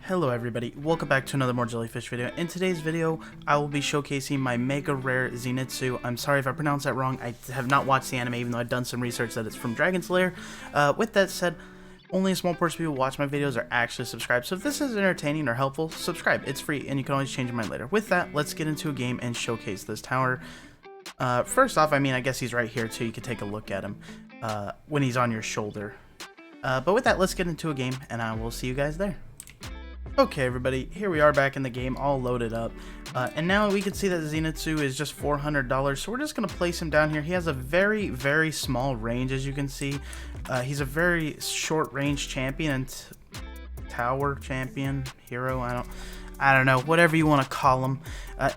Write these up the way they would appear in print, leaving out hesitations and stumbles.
Hello everybody, welcome back to another more jellyfish video. In today's video, I will be showcasing my mega rare Zenitsu. I'm sorry if I pronounced that wrong. I have not watched the anime, even though I've done some research that it's from Dragon Slayer. With that said, only a small portion of people who watch my videos are actually subscribed. So if this is entertaining or helpful, subscribe. It's free and you can always change your mind later. With that, let's get into a game and showcase this tower. First off, I guess he's right here too. You can take a look at him when he's on your shoulder. But with that, let's get into a game and I will see you guys there. Okay everybody, here we are back in the game, all loaded up, and now we can see that Zenitsu is just $400, so we're just going to place him down here. He has a very small range, as you can see. He's a very short range champion and tower champion, hero, I don't know, whatever you want to call him.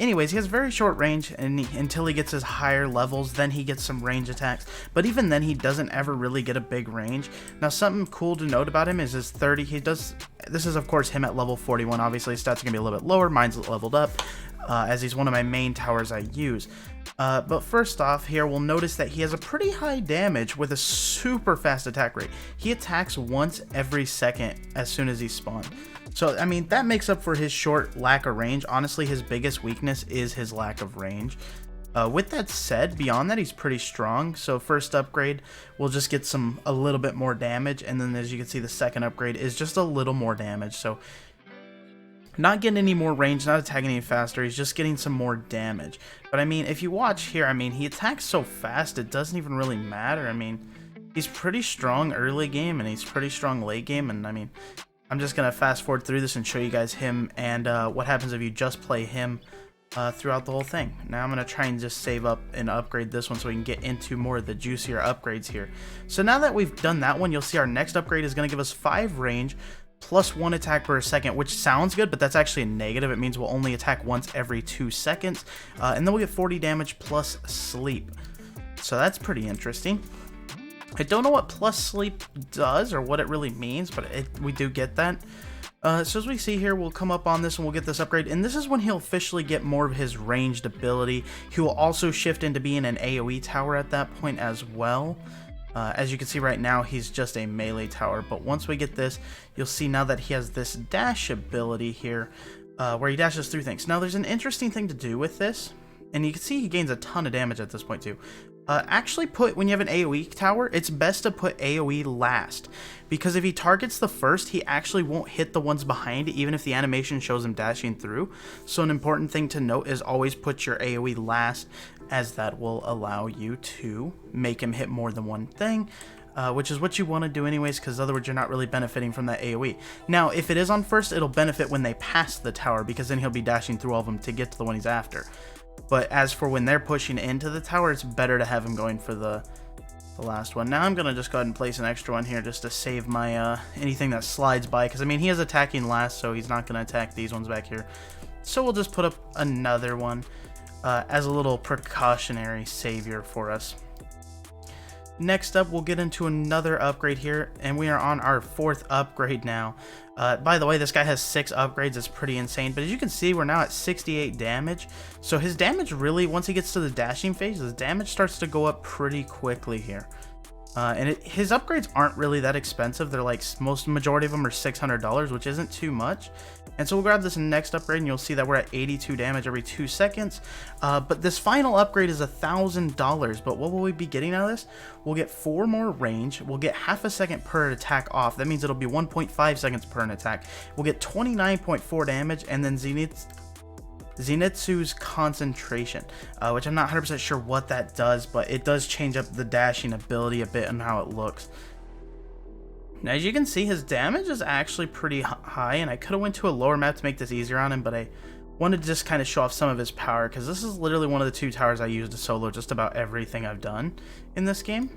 Anyways, he has very short range and until he gets his higher levels, then he gets some range attacks. But even then, he doesn't ever really get a big range. Now, something cool to note about him is his 30. This is, of course, him at level 41. Obviously, his stats are going to be a little bit lower. Mine's leveled up, as he's one of my main towers I use. But first off, here we'll notice that he has a pretty high damage with a super fast attack rate. He attacks once every second as soon as he spawned. So, that makes up for his short lack of range. Honestly, his biggest weakness is his lack of range. With that said, beyond that, he's pretty strong. So first upgrade, we'll just get a little bit more damage. And then as you can see, the second upgrade is just a little more damage. So not getting any more range, not attacking any faster. He's just getting some more damage. But if you watch here, he attacks so fast, it doesn't even really matter. He's pretty strong early game and he's pretty strong late game. And I'm just going to fast forward through this and show you guys him and what happens if you just play him throughout the whole thing. Now I'm going to try and just save up and upgrade this one so we can get into more of the juicier upgrades here. So now that we've done that one, you'll see our next upgrade is going to give us 5 range plus 1 attack per second, which sounds good, but that's actually a negative. It means we'll only attack once every 2 seconds, and then we'll get 40 damage plus sleep. So that's pretty interesting. I don't know what plus sleep does or what it really means, but we do get that. So as we see here, we'll come up on this and we'll get this upgrade. And this is when he'll officially get more of his ranged ability. He will also shift into being an AoE tower at that point as well. As you can see right now, he's just a melee tower. But once we get this, you'll see now that he has this dash ability here, where he dashes through things. Now there's an interesting thing to do with this. And you can see he gains a ton of damage at this point too. Actually when you have an AoE tower, it's best to put AoE last. Because if he targets the first, he actually won't hit the ones behind, even if the animation shows him dashing through. So an important thing to note is always put your AoE last, as that will allow you to make him hit more than one thing. Which is what you want to do anyways, because otherwise you're not really benefiting from that AoE. Now, if it is on first, it'll benefit when they pass the tower, because then he'll be dashing through all of them to get to the one he's after. But as for when they're pushing into the tower, it's better to have him going for the last one. Now I'm going to just go ahead and place an extra one here just to save my anything that slides by. Because, he is attacking last, so he's not going to attack these ones back here. So we'll just put up another one as a little precautionary savior for us. Next up, we'll get into another upgrade here, and we are on our 4th upgrade now. By the way, this guy has 6 upgrades. It's pretty insane, but as you can see, we're now at 68 damage. So his damage really, once he gets to the dashing phase, his damage starts to go up pretty quickly here. And his upgrades aren't really that expensive. They're like, majority of them are $600, which isn't too much. And so we'll grab this next upgrade and you'll see that we're at 82 damage every 2 seconds. But this final upgrade is $1,000. But what will we be getting out of this? We'll get 4 more range. We'll get half a second per attack off. That means it'll be 1.5 seconds per an attack. We'll get 29.4 damage, and then Zenitsu's concentration, which I'm not 100% sure what that does, but it does change up the dashing ability a bit and how it looks. Now, as you can see, his damage is actually pretty high, and I could have went to a lower map to make this easier on him, but I wanted to just kind of show off some of his power, because this is literally one of the 2 towers I use to solo just about everything I've done in this game.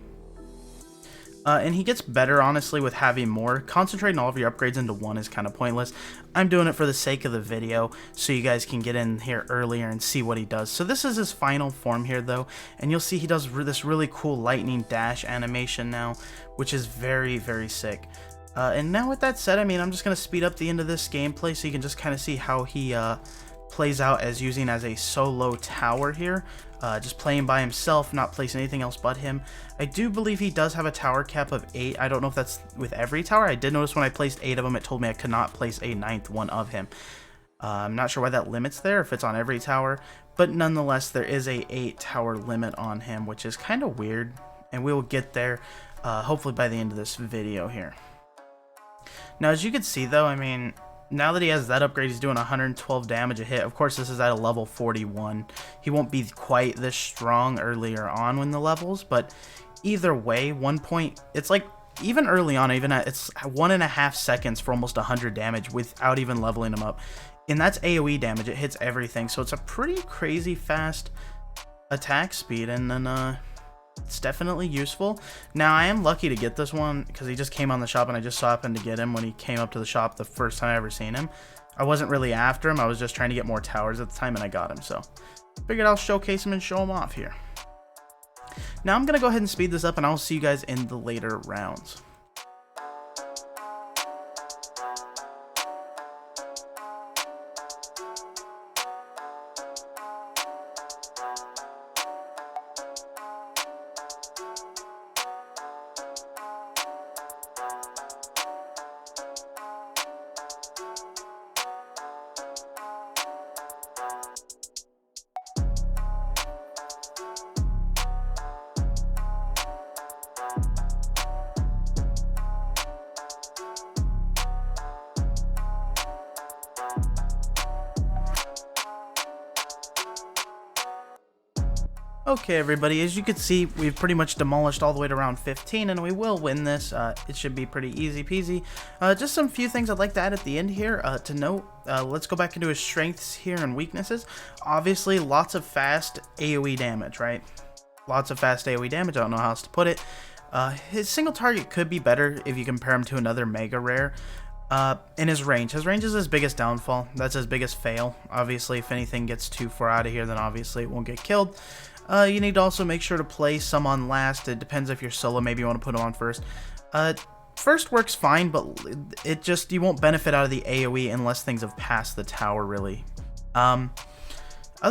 And he gets better, honestly, with having more. Concentrating all of your upgrades into one is kind of pointless. I'm doing it for the sake of the video, so you guys can get in here earlier and see what he does. So this is his final form here, though, and you'll see he does this really cool lightning dash animation now, which is very sick. And now with that said, I'm just going to speed up the end of this gameplay so you can just kind of see how he plays out as using as a solo tower here, just playing by himself, not placing anything else but him. I do believe he does have a tower cap of 8. I don't know if that's with every tower. I did notice when I placed 8 of them, it told me I could not place a 9th one of him. I'm not sure why that limits there, if it's on every tower, but nonetheless, there is a 8 tower limit on him, which is kind of weird, and we will get there hopefully by the end of this video here. Now, as you can see though, I mean, now that he has that upgrade, he's doing 112 damage a hit. Of course, this is at a level 41. He won't be quite this strong earlier on when the levels, but either way, it's like, even early on, it's 1.5 seconds for almost 100 damage without even leveling him up. And that's AoE damage, it hits everything, so it's a pretty crazy fast attack speed, and then it's definitely useful. Now, I am lucky to get this one because he just came on the shop and I just so happened to get him when he came up to the shop the first time I ever seen him. I wasn't really after him, I was just trying to get more towers at the time, and I got him, so figured I'll showcase him and show him off here. Now I'm gonna go ahead and speed this up, and I'll see you guys in the later rounds. Okay, everybody, as you can see, we've pretty much demolished all the way to round 15, and we will win this. It should be pretty easy peasy. Just some few things I'd like to add at the end here to note. Let's go back into his strengths here and weaknesses. Obviously, lots of fast AoE damage, right? Lots of fast AoE damage, I don't know how else to put it. His single target could be better if you compare him to another mega rare. In his range is his biggest downfall. That's his biggest fail. Obviously, if anything gets too far out of here, then obviously it won't get killed. You need to also make sure to play some on last. It depends if you're solo, maybe you want to put him on first. First works fine, but you won't benefit out of the AoE unless things have passed the tower, really. Other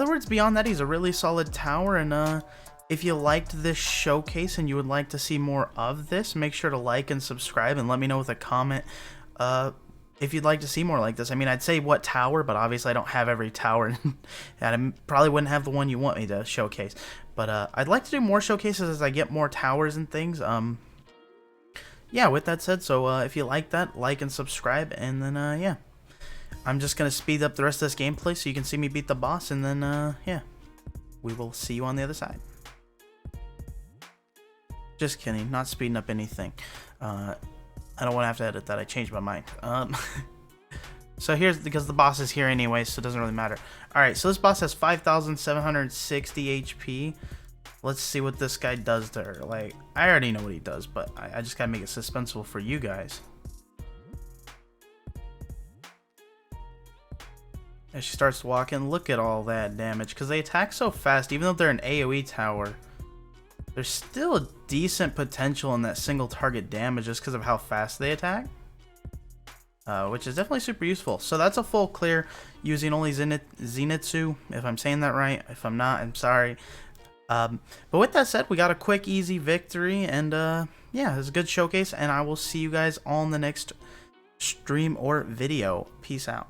words, beyond that, he's a really solid tower, and if you liked this showcase and you would like to see more of this, make sure to like and subscribe, and let me know with a comment if you'd like to see more like this. I mean, I'd say what tower, but obviously I don't have every tower, and I probably wouldn't have the one you want me to showcase. But I'd like to do more showcases as I get more towers and things. Yeah, with that said, so if you like that, like and subscribe, and then yeah, I'm just gonna speed up the rest of this gameplay so you can see me beat the boss, and then yeah, we will see you on the other side. Just kidding, not speeding up anything. I don't want to have to edit that. I changed my mind. So here's, because the boss is here anyway, so it doesn't really matter. Alright, so this boss has 5,760 HP. Let's see what this guy does to her. Like, I already know what he does, but I just gotta make it suspenseful for you guys. As she starts walking, look at all that damage. Because they attack so fast, even though they're an AoE tower, there's still a decent potential in that single target damage just because of how fast they attack. Which is definitely super useful. So that's a full clear using only Zenitsu, if I'm saying that right. If I'm not, I'm sorry. But with that said, we got a quick, easy victory. And yeah, it was a good showcase. And I will see you guys on the next stream or video. Peace out.